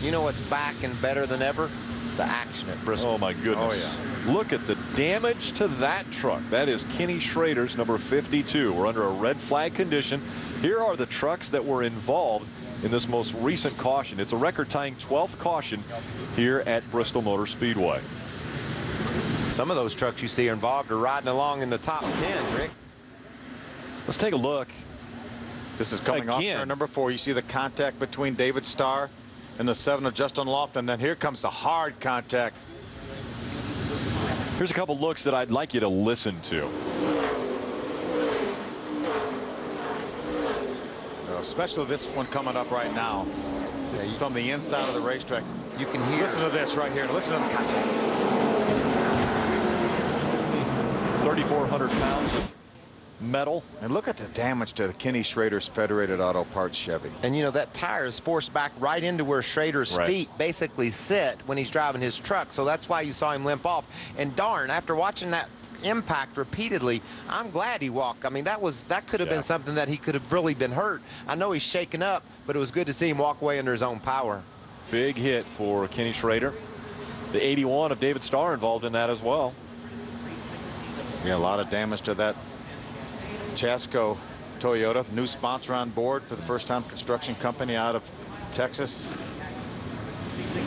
You know what's back and better than ever? The action at Bristol. Oh, my goodness. Oh, yeah. Look at the damage to that truck. That is Kenny Schrader's number 52. We're under a red flag condition. Here are the trucks that were involved in this most recent caution. It's a record-tying 12th caution here at Bristol Motor Speedway. Some of those trucks you see involved are riding along in the top 10, Rick. Let's take a look. This is coming off turn number 4. You see the contact between David Starr and the 7 of Justin Lofton. Then here comes the hard contact. Here's a couple looks that I'd like you to listen to. Especially this one coming up right now. This is from the inside of the racetrack. You can hear. Listen to this right here. Listen to the contact. 3,400 pounds of metal. And look at the damage to Kenny Schrader's Federated Auto Parts Chevy. And you know that tire is forced back right into where Schrader's feet basically sit when he's driving his truck. So that's why you saw him limp off. And darn, after watching that impact repeatedly, I'm glad he walked. I mean, that could have been something that he could have really been hurt. I know he's shaken up, but it was good to see him walk away under his own power. Big hit for Kenny Schrader. The 81 of David Starr involved in that as well. Yeah, a lot of damage to that Chasco Toyota, new sponsor on board for the first time construction company out of Texas.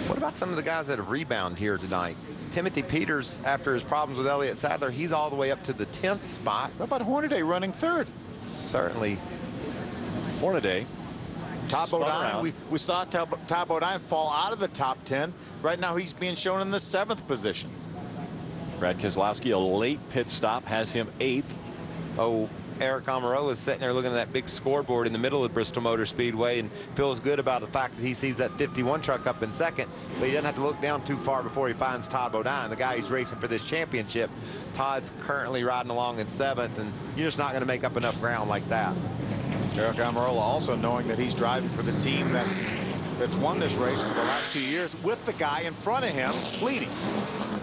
What about some of the guys that have rebounded here tonight? Timothy Peters, after his problems with Elliott Sadler, he's all the way up to the 10th spot. What about Hornaday running 3rd? Certainly. Hornaday. Todd Bodine, we saw Todd Bodine fall out of the top 10. Right now he's being shown in the 7th position. Brad Keselowski, a late pit stop, has him 8th. Oh, Eric Almirola is sitting there looking at that big scoreboard in the middle of Bristol Motor Speedway and feels good about the fact that he sees that 51 truck up in 2nd, but he doesn't have to look down too far before he finds Todd Bodine, the guy he's racing for this championship. Todd's currently riding along in 7th, and you're just not going to make up enough ground like that. Eric Almirola also knowing that he's driving for the team that's won this race for the last 2 years with the guy in front of him leading.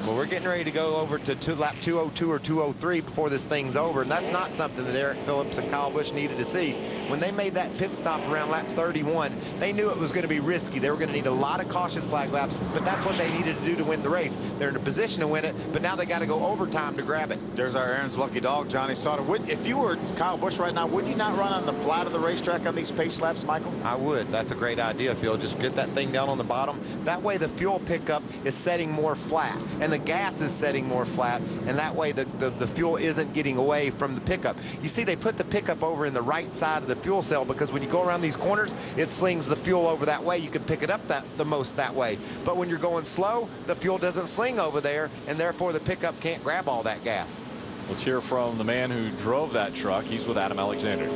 Well, we're getting ready to go over to lap 202 or 203 before this thing's over, and that's not something that Eric Phillips and Kyle Busch needed to see. When they made that pit stop around lap 31, they knew it was going to be risky. They were going to need a lot of caution flag laps, but that's what they needed to do to win the race. They're in a position to win it, but now they got to go overtime to grab it. There's our Aaron's lucky dog, Johnny Sauter. If you were Kyle Busch right now, would you not run on the flat of the racetrack on these pace laps, Michael? I would. That's a great idea, Phil. Just get that thing down on the bottom. That way the fuel pickup is setting more flat, and the gas is setting more flat, and that way the fuel isn't getting away from the pickup. You see, they put the pickup over in the right side of the fuel cell because when you go around these corners, it slings the fuel over that way. You can pick it up the most that way. But when you're going slow, the fuel doesn't sling over there, and therefore the pickup can't grab all that gas. Let's hear from the man who drove that truck. He's with Adam Alexander.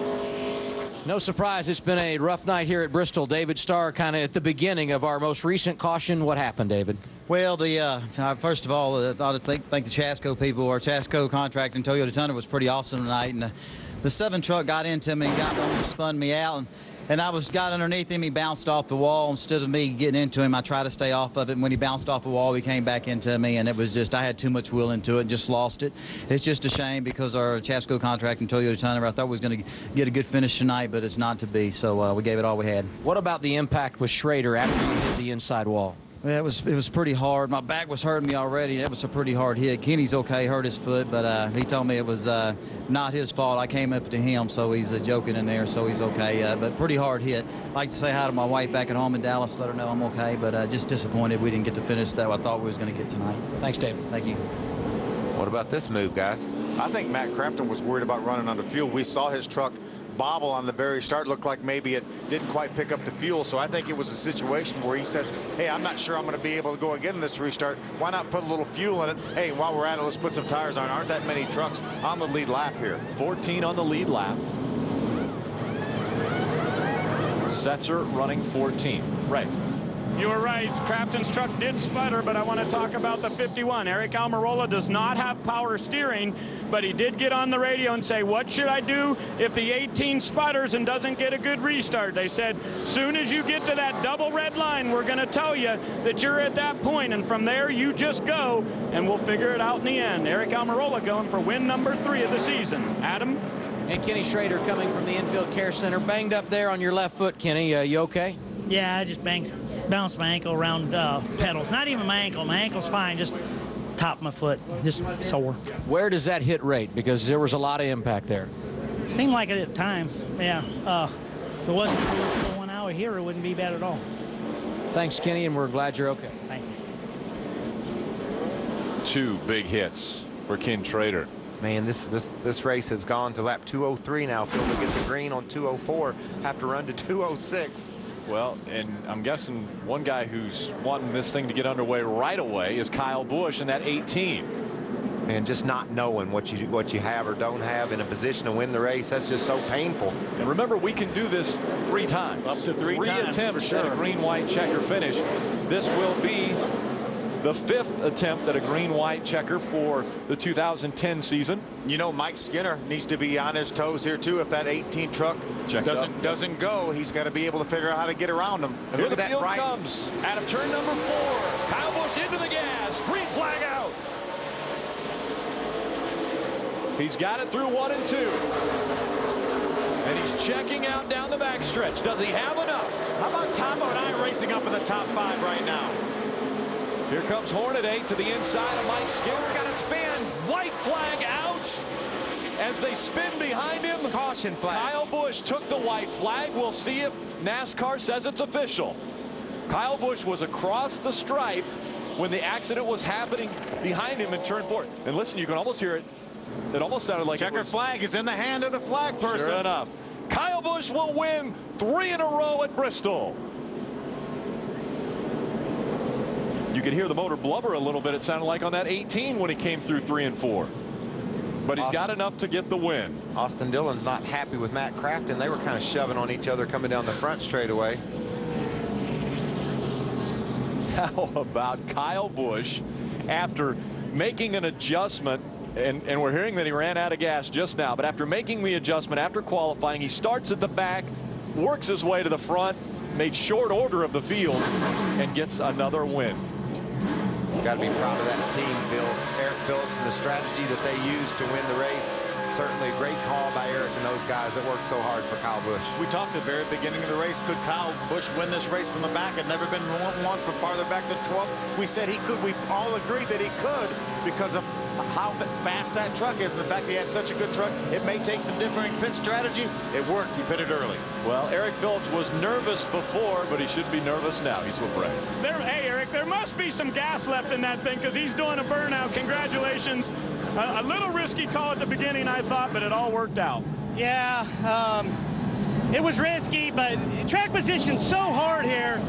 No surprise, it's been a rough night here at Bristol. David Starr kind of at the beginning of our most recent caution. What happened, David? Well, first of all, I thought to thank the Chasco people. Our Chasco contract in Toyota Tundra was pretty awesome tonight. And the 7 truck got into me and got on and spun me out. And I got underneath him. He bounced off the wall. Instead of me getting into him, I tried to stay off of it. And when he bounced off the wall, he came back into me. And it was just, I had too much will into it and just lost it. It's just a shame because our Chasco contract in Toyota Tundra, I thought we was going to get a good finish tonight, but it's not to be. So we gave it all we had. What about the impact with Schrader after you hit the inside wall? Yeah, it was pretty hard. My back was hurting me already. It was a pretty hard hit. Kenny's okay, hurt his foot, but he told me it was not his fault. I came up to him, so he's joking in there, so he's okay. But pretty hard hit. I'd like to say hi to my wife back at home in Dallas, let her know I'm okay, but just disappointed we didn't get to finish that I thought we was going to get tonight. Thanks, David. Thank you. What about this move, guys? I think Matt Crampton was worried about running under fuel. We saw his truck bobble on the very start. Looked like maybe it didn't quite pick up the fuel, so I think it was a situation where he said, hey, I'm not sure I'm going to be able to go again in this restart. Why not put a little fuel in it? Hey, while we're at it, let's put some tires on. Aren't that many trucks on the lead lap here? 14 on the lead lap. Setzer running 14. Right. You were right. Crafton's truck did sputter, but I want to talk about the 51. Eric Almirola does not have power steering, but he did get on the radio and say, what should I do if the 18 sputters and doesn't get a good restart? They said, soon as you get to that double red line, we're going to tell you that you're at that point, and from there you just go, and we'll figure it out in the end. Eric Almirola going for win number 3 of the season. Adam? And Kenny Schrader coming from the infield care center. Banged up there on your left foot, Kenny. You okay? Yeah, I just banged bounced my ankle around pedals. Not even my ankle. My ankle's fine, just top of my foot, just sore. Where does that hit rate? Because there was a lot of impact there. Seemed like it at times, yeah. If it wasn't for 1 hour here, it wouldn't be bad at all. Thanks, Kenny, and we're glad you're okay. Thank you. 2 big hits for Ken Trader. Man, this race has gone to lap 203 now. Phil will get the green on 204, have to run to 206. Well, and I'm guessing one guy who's wanting this thing to get underway right away is Kyle Busch in that 18. And just not knowing what you have or don't have in a position to win the race, that's just so painful. And remember, we can do this 3 times. Up to 3 times, attempts for sure. at a green-white checker finish. This will be the 5th attempt at a green-white checker for the 2010 season. You know, Mike Skinner needs to be on his toes here too. If that 18 truck doesn't go, he's got to be able to figure out how to get around him. And Here look the at that field right. comes out of turn number 4. Kyle Busch into the gas. Green flag out. He's got it through 1 and 2. And he's checking out down the backstretch. Does he have enough? How about Tomo and I racing up in the top 5 right now? Here comes Hornaday to the inside of Mike Skinner. Got a spin. White flag out. As they spin behind him. Caution flag. Kyle Busch took the white flag. We'll see if NASCAR says it's official. Kyle Busch was across the stripe when the accident was happening behind him in turn 4. And listen, you can almost hear it. It almost sounded like Checker flag is in the hand of the flag person. Sure enough. Kyle Busch will win 3 in a row at Bristol. You could hear the motor blubber a little bit. It sounded like on that 18 when he came through 3 and 4. But he's got enough to get the win. Austin Dillon's not happy with Matt Crafton. They were kind of shoving on each other coming down the front straightaway. How about Kyle Busch after making an adjustment? And we're hearing that he ran out of gas just now. But after making the adjustment, after qualifying, he starts at the back, works his way to the front, made short order of the field, and gets another win. Got to be proud of that team, Bill. Eric Phillips and the strategy that they used to win the race. Certainly a great call by Eric and those guys that worked so hard for Kyle Busch. We talked at the very beginning of the race. Could Kyle Busch win this race from the back? Had never been one from farther back than 12. We said he could. We all agreed that he could because of how fast that truck is. And the fact he had such a good truck, it may take some differing pit strategy. It worked. He pitted early. Well, Eric Phillips was nervous before, but he should be nervous now. He's with Brad. Hey, Eric, there must be some gas left in that thing because he's doing a burnout. Congratulations. A little risky call at the beginning, I thought, but it all worked out. Yeah, it was risky, but track position's so hard here.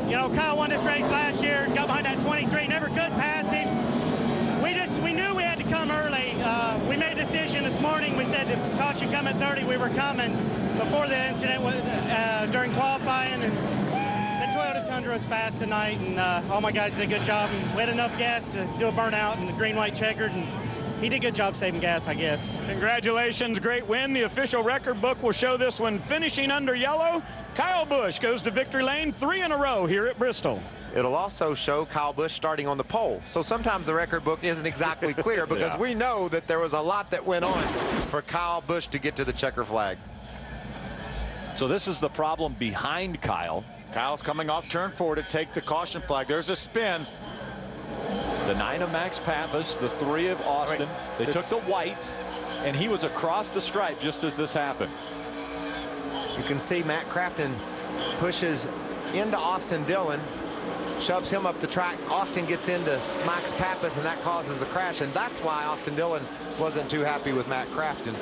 You know, Kyle won this race last year, got behind that 23, never could pass him. We knew we had to come early. We made a decision this morning. We said if caution come at 30, we were coming before the incident during qualifying. And the Toyota Tundra was fast tonight, and all my guys did a good job. And we had enough gas to do a burnout in the green-white checkered, and he did a good job saving gas, I guess. Congratulations, great win. The official record book will show this one finishing under yellow. Kyle Busch goes to victory lane 3 in a row here at Bristol. It'll also show Kyle Busch starting on the pole. So sometimes the record book isn't exactly clear because we know that there was a lot that went on for Kyle Busch to get to the checker flag. So this is the problem behind Kyle. Kyle's coming off turn 4 to take the caution flag. There's a spin. The 9 of Max Pappas, the 3 of Austin. They took the white, and he was across the stripe just as this happened. You can see Matt Crafton pushes into Austin Dillon, shoves him up the track. Austin gets into Max Pappas, and that causes the crash, and that's why Austin Dillon wasn't too happy with Matt Crafton.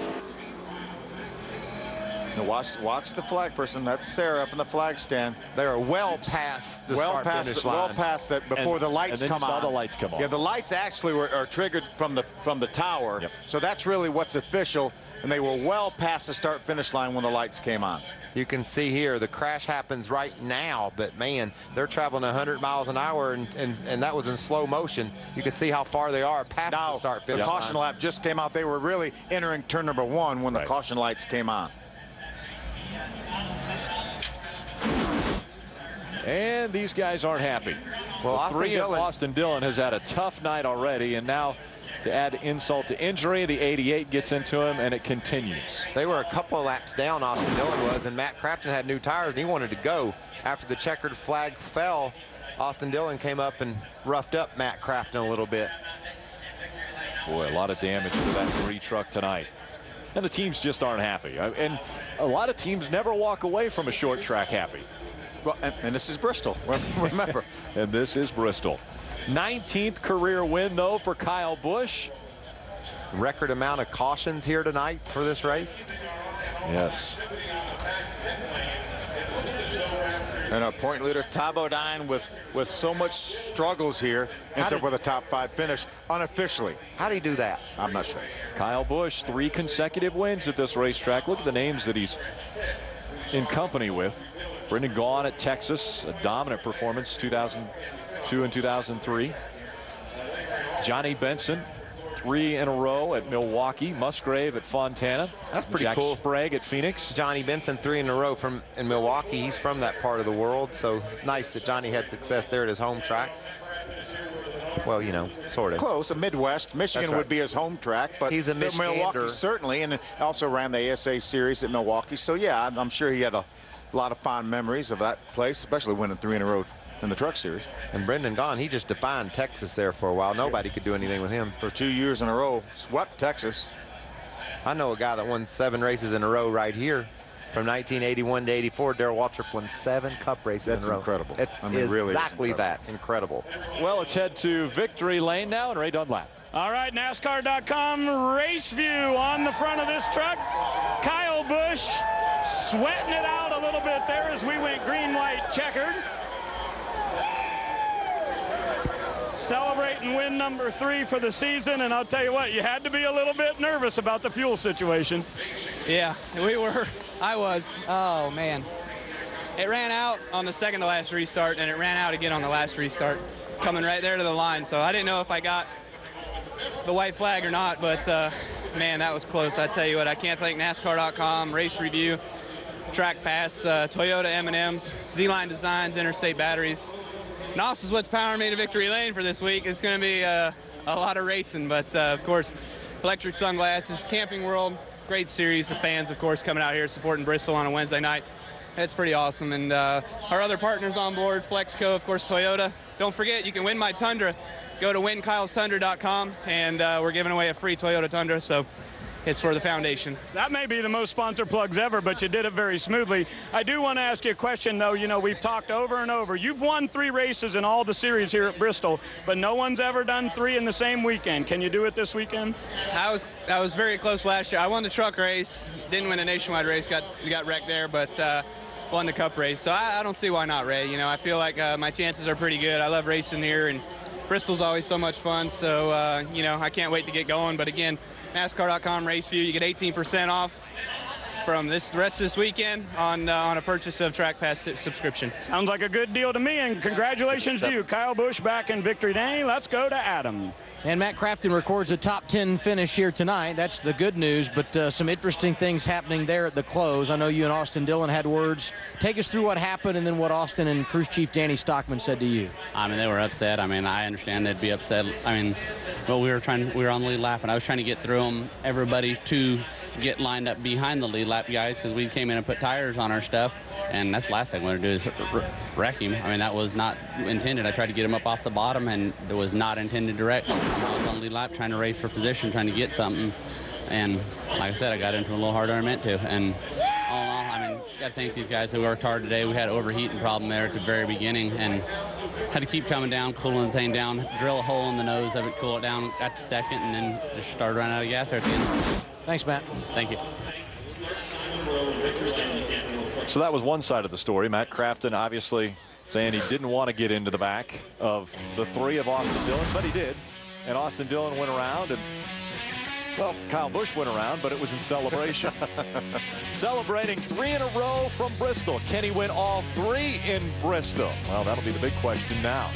Now watch the flag person. That's Sarah up in the flag stand. They're well past the start finish line. Well past that before the lights come on. Saw the lights come on. Yeah, the lights actually are triggered from the tower. Yep. So that's really what's official. And they were well past the start finish line when the lights came on. You can see here the crash happens right now, but man, they're traveling 100 miles an hour, and that was in slow motion. You can see how far they are past the start finish line. The caution lap just came out. They were really entering turn number 1 when the caution lights came on. And these guys aren't happy. Well, Austin Dillon has had a tough night already, and now to add insult to injury. The 88 gets into him, and it continues. They were a couple of laps down, Austin Dillon was, and Matt Crafton had new tires, and he wanted to go. After the checkered flag fell, Austin Dillon came up and roughed up Matt Crafton a little bit. Boy, a lot of damage to that 3 truck tonight. And the teams just aren't happy. And a lot of teams never walk away from a short track happy. Well, and this is Bristol, remember. And this is Bristol. 19th career win, though, for Kyle Busch. Record amount of cautions here tonight for this race. Yes. And our point leader, Ty Bodine, with so much struggles here, ends up with a top 5 finish unofficially. How do you do that? I'm not sure. Kyle Busch, 3 consecutive wins at this racetrack. Look at the names that he's in company with. Brendan Gaughan at Texas, a dominant performance, 2002 and 2003. Johnny Benson, 3 in a row at Milwaukee. Musgrave at Fontana. That's pretty Jack cool. Sprague at Phoenix. Johnny Benson, 3 in a row in Milwaukee. He's from that part of the world, so nice that Johnny had success there at his home track. Well, you know, sort of. Close, a Midwest. Michigan would be his home track, but he's a Michigander. Milwaukee certainly, and also ran the ASA series at Milwaukee. So yeah, I'm sure he had a lot of fond memories of that place, especially winning 3 in a row in the truck series. And Brendan Gaughan, he just defined Texas there for a while. Nobody could do anything with him. For 2 years in a row, swept Texas. I know a guy that won 7 races in a row right here. From 1981 to 84, Darrell Waltrip won 7 Cup races in a row. That's incredible. It's really exactly that. Incredible. Well, let's head to victory lane now, and Ray Dunlap. All right, NASCAR.com race view on the front of this truck. Kyle Busch sweating it out a little bit there as we went green, white, checkered. Celebrating win number 3 for the season, and I'll tell you what, you had to be a little bit nervous about the fuel situation. Yeah, we were. I was. Oh, man. It ran out on the second to last restart, and it ran out again on the last restart, coming right there to the line. So I didn't know if I got the white flag or not, but, man, that was close. I tell you what, I can't thank NASCAR.com, Race Review, Track Pass, Toyota M&Ms, Z-Line Designs, Interstate Batteries. NOS is what's powering me to victory lane for this week. It's going to be a lot of racing, but, of course, Electric Sunglasses, Camping World, great series of fans, of course, coming out here supporting Bristol on a Wednesday night. That's pretty awesome. And our other partners on board, Flexco, of course, Toyota. Don't forget, you can win my Tundra. Go to winkylestundra.com, and we're giving away a free Toyota Tundra, so it's for the foundation. That may be the most sponsor plugs ever, but you did it very smoothly. I do want to ask you a question, though. You know, we've talked over and over. You've won 3 races in all the series here at Bristol, but no one's ever done 3 in the same weekend. Can you do it this weekend? I was very close last year. I won the truck race, didn't win a nationwide race, got wrecked there, but won the Cup race. So I don't see why not, Ray. You know, I feel like my chances are pretty good. I love racing here, and Bristol's always so much fun. So, you know, I can't wait to get going. But again, NASCAR.com race view, you get 18% off from the rest of this weekend on a purchase of Track Pass subscription. Sounds like a good deal to me, and congratulations to you. Kyle Busch back in victory lane. Let's go to Adam. And Matt Crafton records a top 10 finish here tonight. That's the good news, but some interesting things happening there at the close. I know you and Austin Dillon had words. Take us through what happened and then what Austin and Crew Chief Danny Stockman said to you. I mean, they were upset. I mean, I understand they'd be upset. I mean, well, we were on the lead lap, and I was trying to get through them, everybody to get lined up behind the lead lap guys, because we came in and put tires on our stuff, and that's the last thing I wanted to do is wreck him. I mean, that was not intended. I tried to get him up off the bottom, and it was not intended to wreck. I was on the lead lap trying to race for position, trying to get something, and like I said, I got into a little harder than I meant to. And all in all, I mean, got to thank these guys who worked hard today. We had an overheating problem there at the very beginning, and had to keep coming down, cooling the thing down, drill a hole in the nose of it, cool it down, got to second, and then just started running out of gas there at the end. Thanks, Matt. Thank you. So that was one side of the story. Matt Crafton obviously saying he didn't want to get into the back of the 3 of Austin Dillon, but he did. And Austin Dillon went around, and, well, Kyle Busch went around, but it was in celebration. Celebrating 3 in a row from Bristol. Can he win all 3 in Bristol? Well, that'll be the big question now.